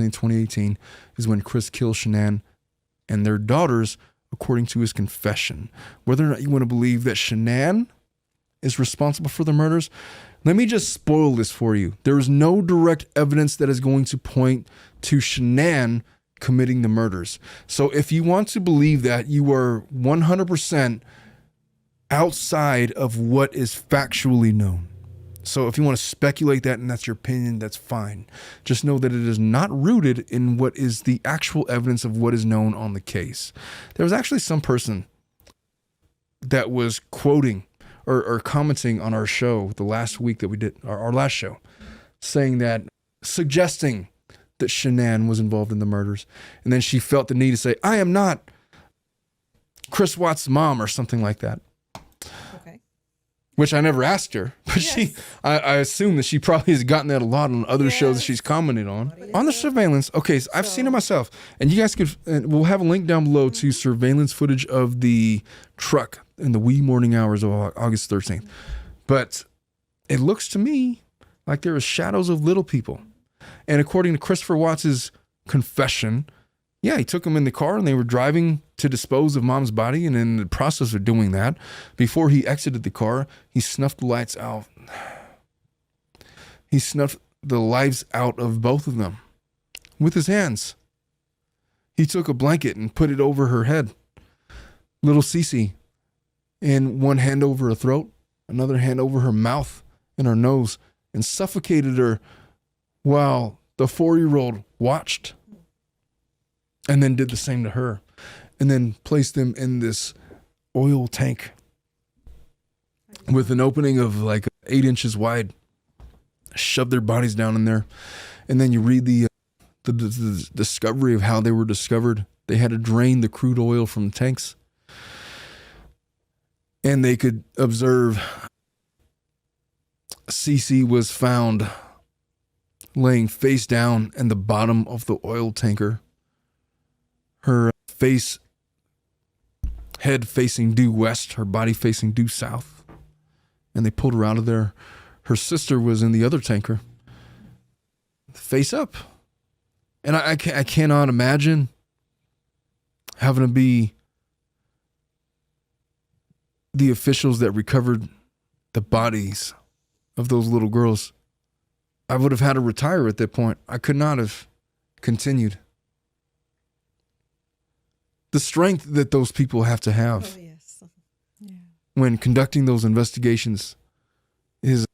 in 2018 is when Chris killed Shannan and their daughters, according to his confession. Whether or not you want to believe that Shannan is responsible for the murders, let me just spoil this for you. There is no direct evidence that is going to point to Shannan committing the murders. So if you want to believe that, you are 100% outside of what is factually known. So if you want to speculate that and that's your opinion, that's fine. Just know that it is not rooted in what is the actual evidence of what is known on the case. There was actually some person that was quoting or commenting on our show the last week that we did, our last show, saying that, suggesting that Shannan was involved in the murders. And then she felt the need to say, I am not Chris Watts' mom or something like that. Okay. Which I never asked her, but Yes. I assume that she probably has gotten that a lot on other shows that she's commented on. On the surveillance, okay, so I've seen it myself. And you guys could, and we'll have a link down below to surveillance footage of the truck in the wee morning hours of August 13th. But it looks to me like there are shadows of little people. And according to Christopher Watts' confession, yeah, he took them in the car and they were driving to dispose of mom's body. And in the process of doing that, before he exited the car, he snuffed the lights out. He snuffed the lives out of both of them with his hands. He took a blanket and put it over her head. Little Cece, and one hand over her throat, another hand over her mouth and her nose, and suffocated her while the 4-year-old watched, and then did the same to her, and then placed them in this oil tank with an opening of like 8 inches wide, shoved their bodies down in there. And then you read the discovery of how they were discovered. They had to drain the crude oil from the tanks, and they could observe Cece was found laying face down in the bottom of the oil tanker. Her head facing due west, her body facing due south. And they pulled her out of there. Her sister was in the other tanker, face up. And I cannot imagine having to be the officials that recovered the bodies of those little girls. I would have had to retire at that point. I could not have continued. The strength that those people have to have when conducting those investigations is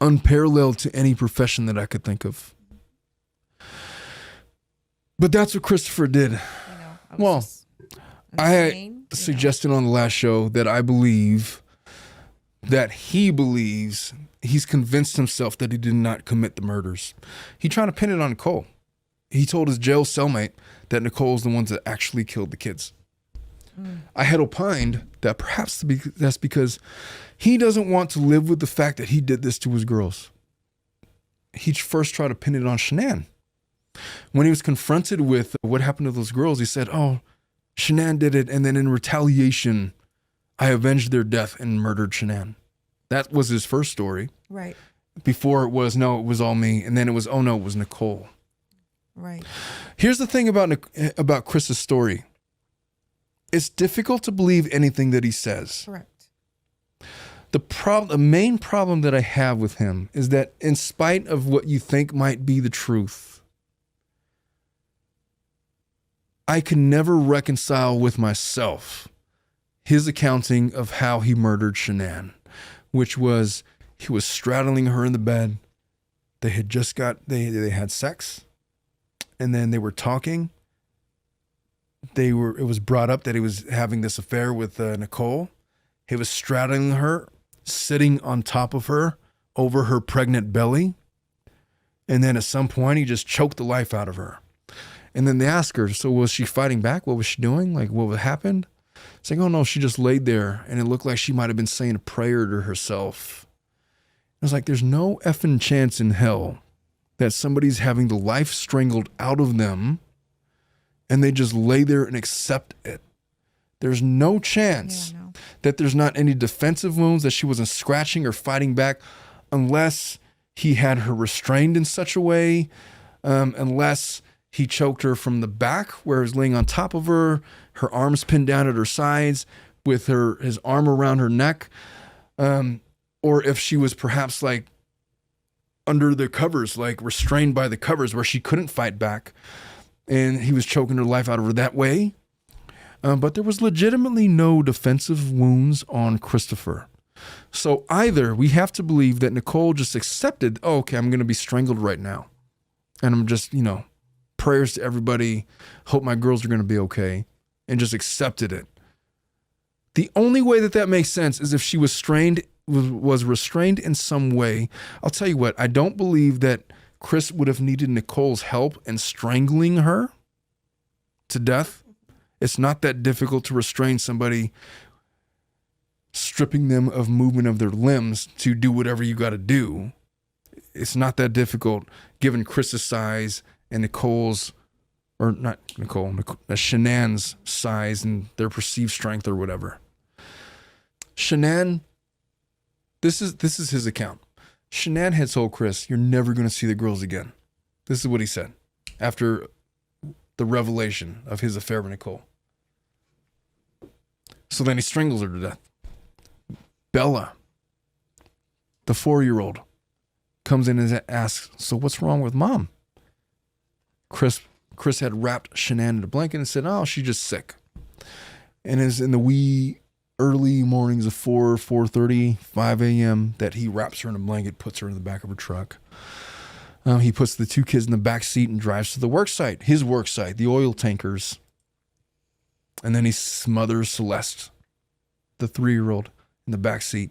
unparalleled to any profession that I could think of. But that's what Christopher did. I suggested on the last show that I believe that he believes, he's convinced himself that he did not commit the murders. He tried to pin it on Nicole. He told his jail cellmate that Nicole's the ones that actually killed the kids. I had opined that perhaps that's because he doesn't want to live with the fact that he did this to his girls. He first tried to pin it on Shannan. When he was confronted with what happened to those girls, he said, oh, Shannan did it, and then in retaliation, I avenged their death and murdered Shannan. That was his first story. Right. Before it was, no, it was all me. And then it was, oh no, it was Nicole. Right. Here's the thing about Chris's story. It's difficult to believe anything that he says. Correct. The main problem that I have with him is that in spite of what you think might be the truth, I can never reconcile with myself his accounting of how he murdered Shannan, which was he was straddling her in the bed. They had just they had sex, and then they were talking. It was brought up that he was having this affair with Nicole. He was straddling her, sitting on top of her, over her pregnant belly. And then at some point, he just choked the life out of her. And then they asked her, so was she fighting back? What was she doing? Like, what happened? It's like, oh no, she just laid there. And it looked like she might have been saying a prayer to herself. I was like, there's no effing chance in hell that somebody's having the life strangled out of them and they just lay there and accept it. There's no chance that there's not any defensive wounds, that she wasn't scratching or fighting back, unless he had her restrained in such a way, unless he choked her from the back where he was laying on top of her, her arms pinned down at her sides with his arm around her neck, or if she was perhaps like under the covers, like restrained by the covers where she couldn't fight back, and he was choking her life out of her that way. But there was legitimately no defensive wounds on Christopher. So either we have to believe that Nicole just accepted, oh, okay, I'm going to be strangled right now. And I'm just, prayers to everybody, hope my girls are going to be okay, and just accepted it. The only way that makes sense is if she was restrained in some way. I'll tell you what, I don't believe that Chris would have needed Nicole's help in strangling her to death. It's not that difficult to restrain somebody, stripping them of movement of their limbs to do whatever you got to do. It's not that difficult given Chris's size and Shannan's size and their perceived strength or whatever. Shannan, this is his account. Shannan had told Chris, "You're never going to see the girls again." This is what he said after the revelation of his affair with Nicole. So then he strangles her to death. Bella, the 4-year-old, comes in and asks, "So what's wrong with mom?" Chris had wrapped Shannan in a blanket and said, "Oh, she's just sick." And it's in the wee early mornings of 4:30, 5 a.m. that he wraps her in a blanket, puts her in the back of her truck. He puts the 2 kids in the back seat and drives to the work site, his work site, the oil tankers. And then he smothers Celeste, the 3-year-old, in the back seat.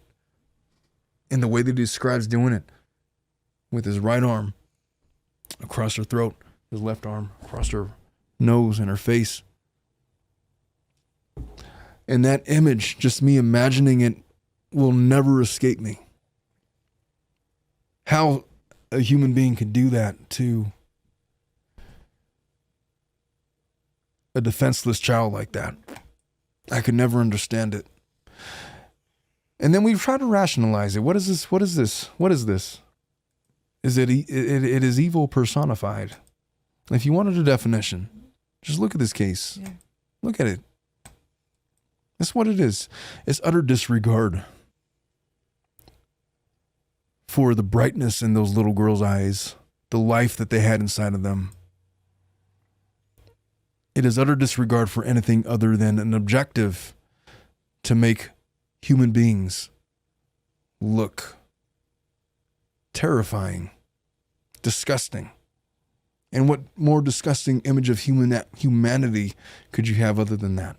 And the way that he describes doing it, with his right arm across her throat, his left arm across her nose and her face. And that image, just me imagining it, will never escape me. How a human being could do that to a defenseless child like that. I could never understand it. And then we try to rationalize it. What is this? What is this? What is this? Is it is evil personified. If you wanted a definition, just look at this case. Yeah. Look at it. That's what it is. It's utter disregard for the brightness in those little girls' eyes, the life that they had inside of them. It is utter disregard for anything other than an objective to make human beings look terrifying, disgusting. And what more disgusting image of humanity could you have other than that?